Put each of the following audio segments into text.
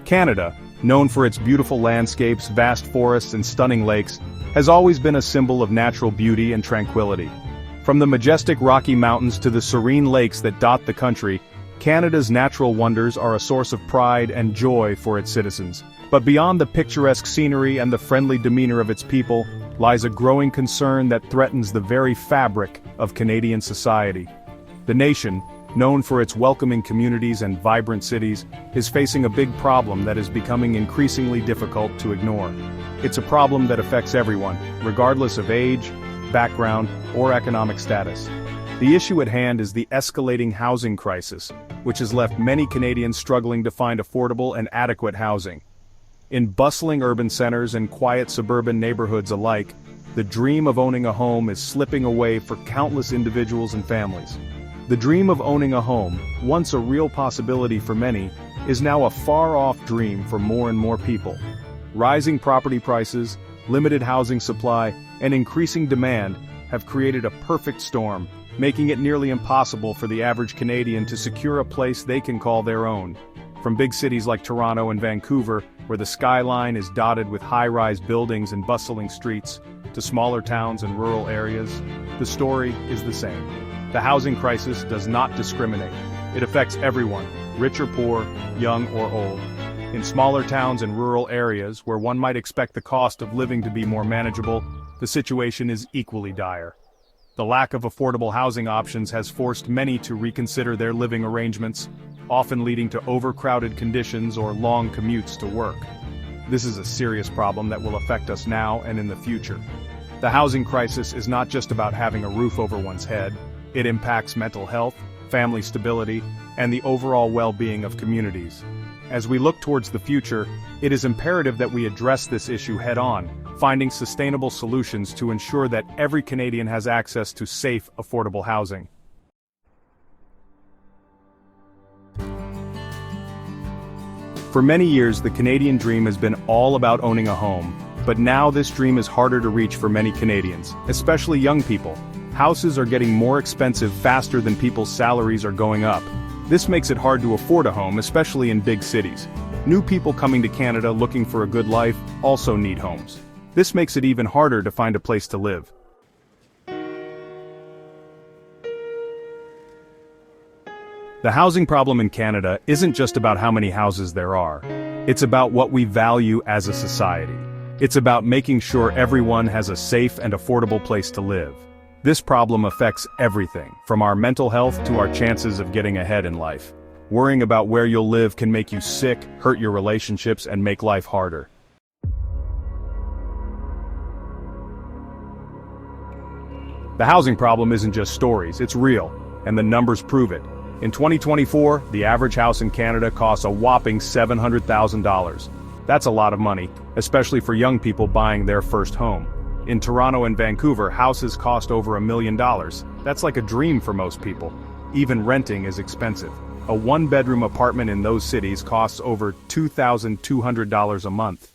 Canada, known for its beautiful landscapes, vast forests and stunning lakes, has always been a symbol of natural beauty and tranquility. From the majestic Rocky Mountains to the serene lakes that dot the country, Canada's natural wonders are a source of pride and joy for its citizens. But beyond the picturesque scenery and the friendly demeanor of its people, lies a growing concern that threatens the very fabric of Canadian society. The nation, known for its welcoming communities and vibrant cities, is facing a big problem that is becoming increasingly difficult to ignore. It's a problem that affects everyone, regardless of age, background, or economic status. The issue at hand is the escalating housing crisis, which has left many Canadians struggling to find affordable and adequate housing. In bustling urban centers and quiet suburban neighborhoods alike, the dream of owning a home is slipping away for countless individuals and families. The dream of owning a home, once a real possibility for many, is now a far-off dream for more and more people. Rising property prices, limited housing supply, and increasing demand have created a perfect storm, making it nearly impossible for the average Canadian to secure a place they can call their own. From big cities like Toronto and Vancouver, where the skyline is dotted with high-rise buildings and bustling streets, to smaller towns and rural areas, the story is the same. The housing crisis does not discriminate. It affects everyone, rich or poor, young or old. In smaller towns and rural areas, where one might expect the cost of living to be more manageable, the situation is equally dire. The lack of affordable housing options has forced many to reconsider their living arrangements, often leading to overcrowded conditions or long commutes to work. This is a serious problem that will affect us now and in the future. The housing crisis is not just about having a roof over one's head. It impacts mental health, family stability, and the overall well-being of communities. As we look towards the future, it is imperative that we address this issue head-on, finding sustainable solutions to ensure that every Canadian has access to safe, affordable housing. For many years, the Canadian dream has been all about owning a home, but now this dream is harder to reach for many Canadians, especially young people. Houses are getting more expensive faster than people's salaries are going up. This makes it hard to afford a home, especially in big cities. New people coming to Canada looking for a good life also need homes. This makes it even harder to find a place to live. The housing problem in Canada isn't just about how many houses there are. It's about what we value as a society. It's about making sure everyone has a safe and affordable place to live. This problem affects everything, from our mental health to our chances of getting ahead in life. Worrying about where you'll live can make you sick, hurt your relationships, and make life harder. The housing problem isn't just stories, it's real, and the numbers prove it. In 2024, the average house in Canada costs a whopping $700,000. That's a lot of money, especially for young people buying their first home. In Toronto and Vancouver, houses cost over $1 million. That's like a dream for most people. Even renting is expensive. A one-bedroom apartment in those cities costs over $2,200 a month.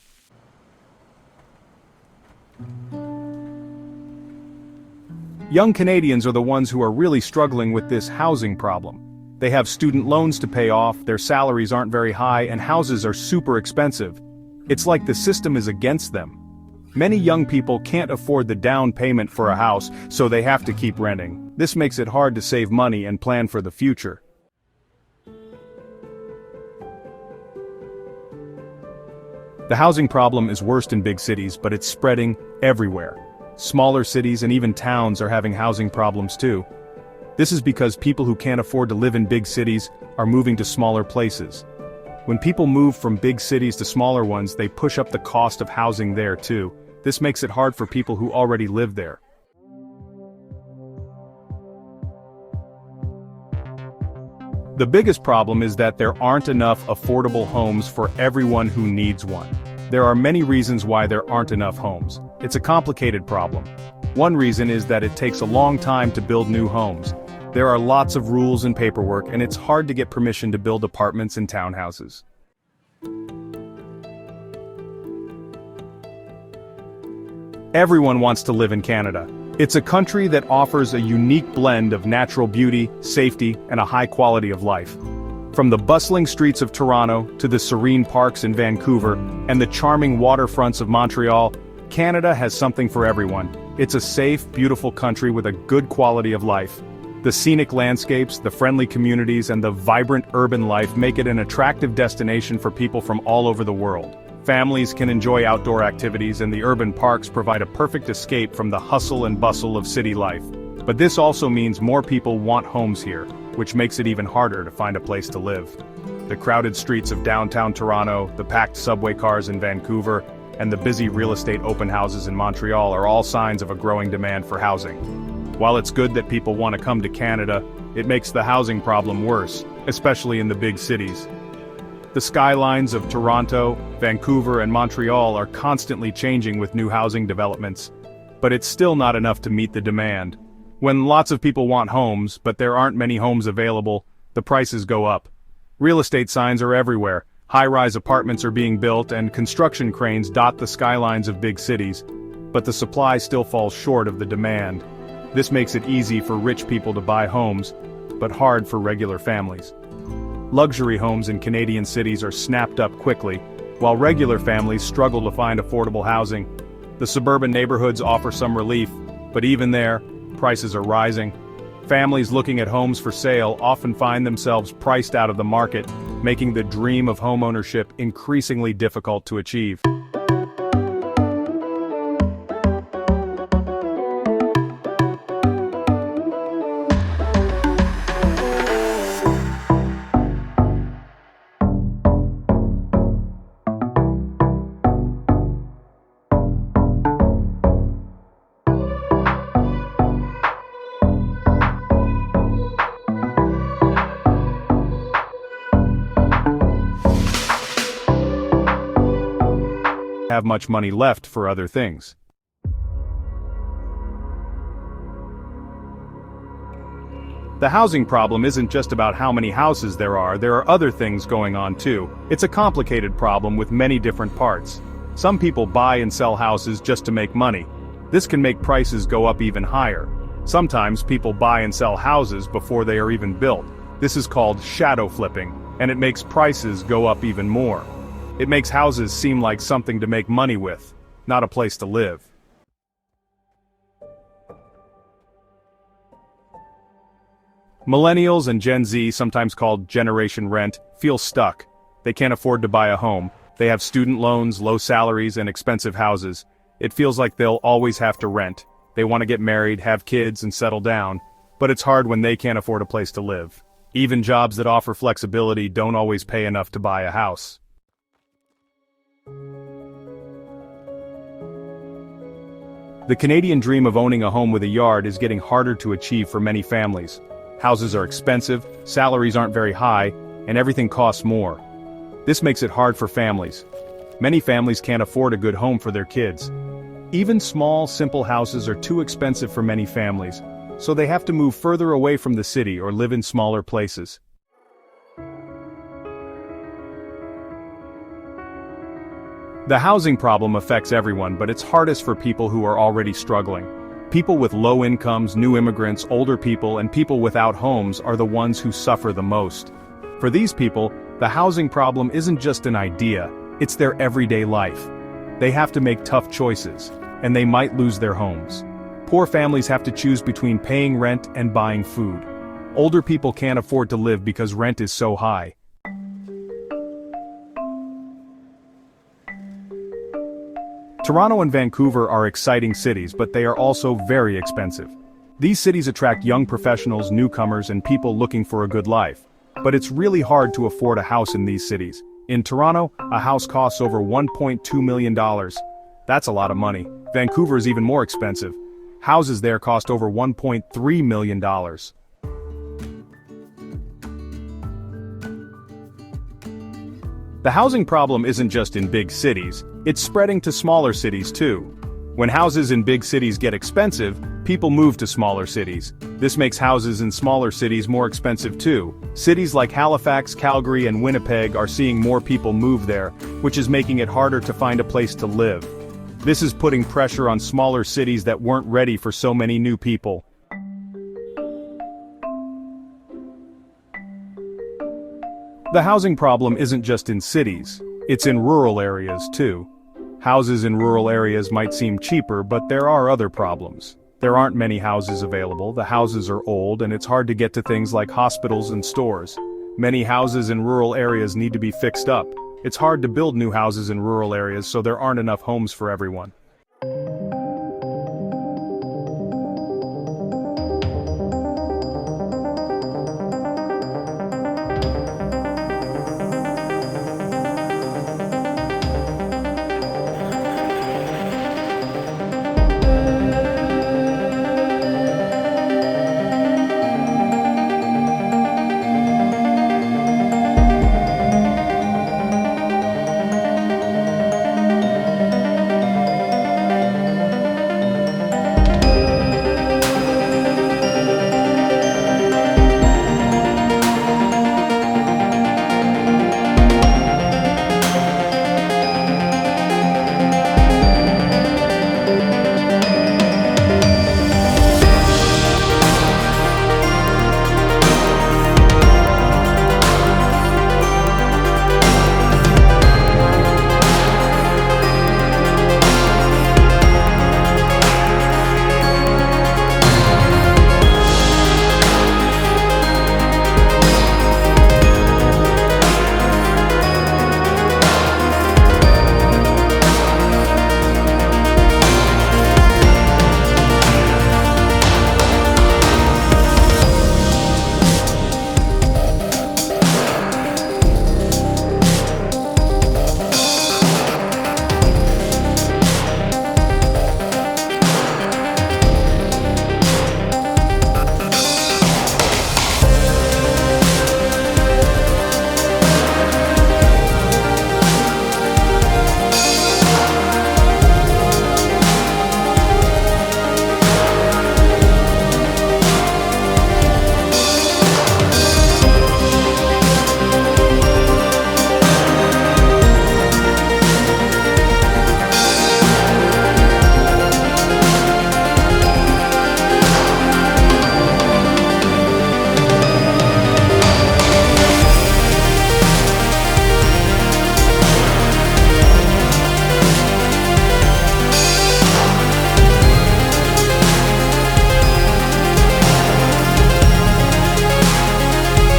Young Canadians are the ones who are really struggling with this housing problem. They have student loans to pay off, their salaries aren't very high, and houses are super expensive. It's like the system is against them. Many young people can't afford the down payment for a house, so they have to keep renting. This makes it hard to save money and plan for the future. The housing problem is worst in big cities, but it's spreading everywhere. Smaller cities and even towns are having housing problems too. This is because people who can't afford to live in big cities are moving to smaller places. When people move from big cities to smaller ones, they push up the cost of housing there too. This makes it hard for people who already live there. The biggest problem is that there aren't enough affordable homes for everyone who needs one. There are many reasons why there aren't enough homes. It's a complicated problem. One reason is that it takes a long time to build new homes. There are lots of rules and paperwork, and it's hard to get permission to build apartments and townhouses. Everyone wants to live in Canada. It's a country that offers a unique blend of natural beauty, safety, and a high quality of life. From the bustling streets of Toronto to the serene parks in Vancouver and the charming waterfronts of Montreal, Canada has something for everyone. It's a safe, beautiful country with a good quality of life. The scenic landscapes, the friendly communities, and the vibrant urban life make it an attractive destination for people from all over the world. Families can enjoy outdoor activities, and the urban parks provide a perfect escape from the hustle and bustle of city life. But this also means more people want homes here, which makes it even harder to find a place to live. The crowded streets of downtown Toronto, the packed subway cars in Vancouver, and the busy real estate open houses in Montreal are all signs of a growing demand for housing. While it's good that people want to come to Canada, it makes the housing problem worse, especially in the big cities. The skylines of Toronto, Vancouver, and Montreal are constantly changing with new housing developments. But it's still not enough to meet the demand. When lots of people want homes, but there aren't many homes available, the prices go up. Real estate signs are everywhere, high-rise apartments are being built, and construction cranes dot the skylines of big cities. But the supply still falls short of the demand. This makes it easy for rich people to buy homes, but hard for regular families. Luxury homes in Canadian cities are snapped up quickly, while regular families struggle to find affordable housing. The suburban neighborhoods offer some relief, but even there, prices are rising. Families looking at homes for sale often find themselves priced out of the market, making the dream of homeownership increasingly difficult to achieve. Have much money left for other things. The housing problem isn't just about how many houses there are other things going on too. It's a complicated problem with many different parts. Some people buy and sell houses just to make money. This can make prices go up even higher. Sometimes people buy and sell houses before they are even built. This is called shadow flipping, and it makes prices go up even more. It makes houses seem like something to make money with, not a place to live. Millennials and Gen Z, sometimes called Generation Rent, feel stuck. They can't afford to buy a home. They have student loans, low salaries, and expensive houses. It feels like they'll always have to rent. They want to get married, have kids, and settle down. But it's hard when they can't afford a place to live. Even jobs that offer flexibility don't always pay enough to buy a house. The Canadian dream of owning a home with a yard is getting harder to achieve for many families. Houses are expensive, salaries aren't very high, and everything costs more. This makes it hard for families. Many families can't afford a good home for their kids. Even small, simple houses are too expensive for many families, so they have to move further away from the city or live in smaller places. The housing problem affects everyone, but it's hardest for people who are already struggling. People with low incomes, new immigrants, older people, and people without homes are the ones who suffer the most. For these people, the housing problem isn't just an idea, it's their everyday life. They have to make tough choices, and they might lose their homes. Poor families have to choose between paying rent and buying food. Older people can't afford to live because rent is so high. Toronto and Vancouver are exciting cities, but they are also very expensive. These cities attract young professionals, newcomers, and people looking for a good life. But it's really hard to afford a house in these cities. In Toronto, a house costs over $1.2 million. That's a lot of money. Vancouver is even more expensive. Houses there cost over $1.3 million. The housing problem isn't just in big cities, it's spreading to smaller cities too. When houses in big cities get expensive, people move to smaller cities. This makes houses in smaller cities more expensive too. Cities like Halifax, Calgary, and Winnipeg are seeing more people move there, which is making it harder to find a place to live. This is putting pressure on smaller cities that weren't ready for so many new people. The housing problem isn't just in cities, it's in rural areas too. Houses in rural areas might seem cheaper, but there are other problems. There aren't many houses available, the houses are old, and it's hard to get to things like hospitals and stores. Many houses in rural areas need to be fixed up. It's hard to build new houses in rural areas, so there aren't enough homes for everyone.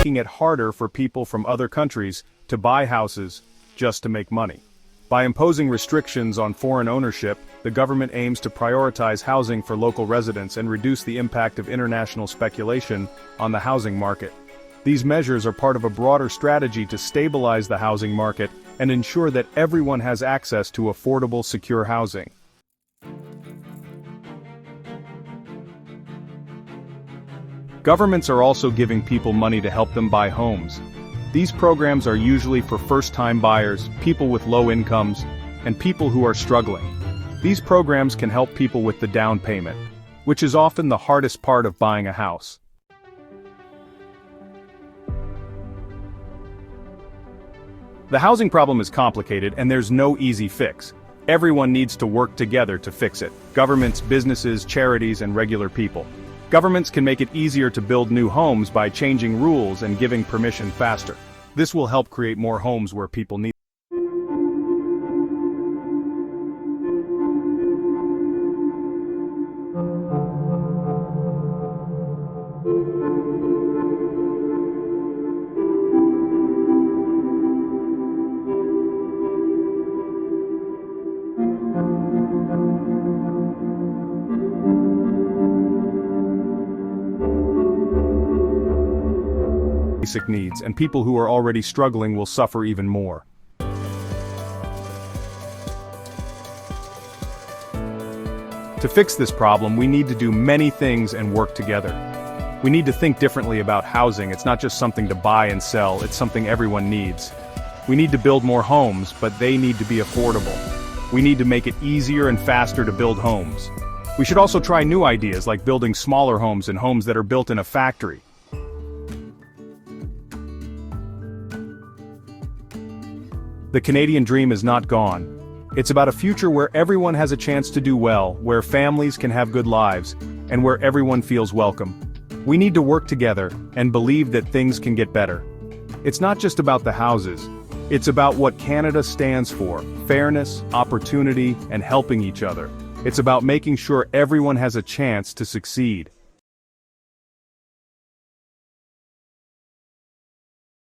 Making it harder for people from other countries to buy houses just to make money. By imposing restrictions on foreign ownership, the government aims to prioritize housing for local residents and reduce the impact of international speculation on the housing market. These measures are part of a broader strategy to stabilize the housing market and ensure that everyone has access to affordable, secure housing. Governments are also giving people money to help them buy homes. These programs are usually for first-time buyers, people with low incomes, and people who are struggling. These programs can help people with the down payment, which is often the hardest part of buying a house. The housing problem is complicated and there's no easy fix. Everyone needs to work together to fix it. Governments, businesses, charities, and regular people. Governments can make it easier to build new homes by changing rules and giving permission faster. This will help create more homes where people need. Basic needs, and people who are already struggling will suffer even more. To fix this problem, we need to do many things and work together. We need to think differently about housing. It's not just something to buy and sell, it's something everyone needs. We need to build more homes, but they need to be affordable. We need to make it easier and faster to build homes. We should also try new ideas like building smaller homes and homes that are built in a factory. The Canadian dream is not gone. It's about a future where everyone has a chance to do well, where families can have good lives, and where everyone feels welcome. We need to work together and believe that things can get better. It's not just about the houses. It's about what Canada stands for: fairness, opportunity, and helping each other. It's about making sure everyone has a chance to succeed.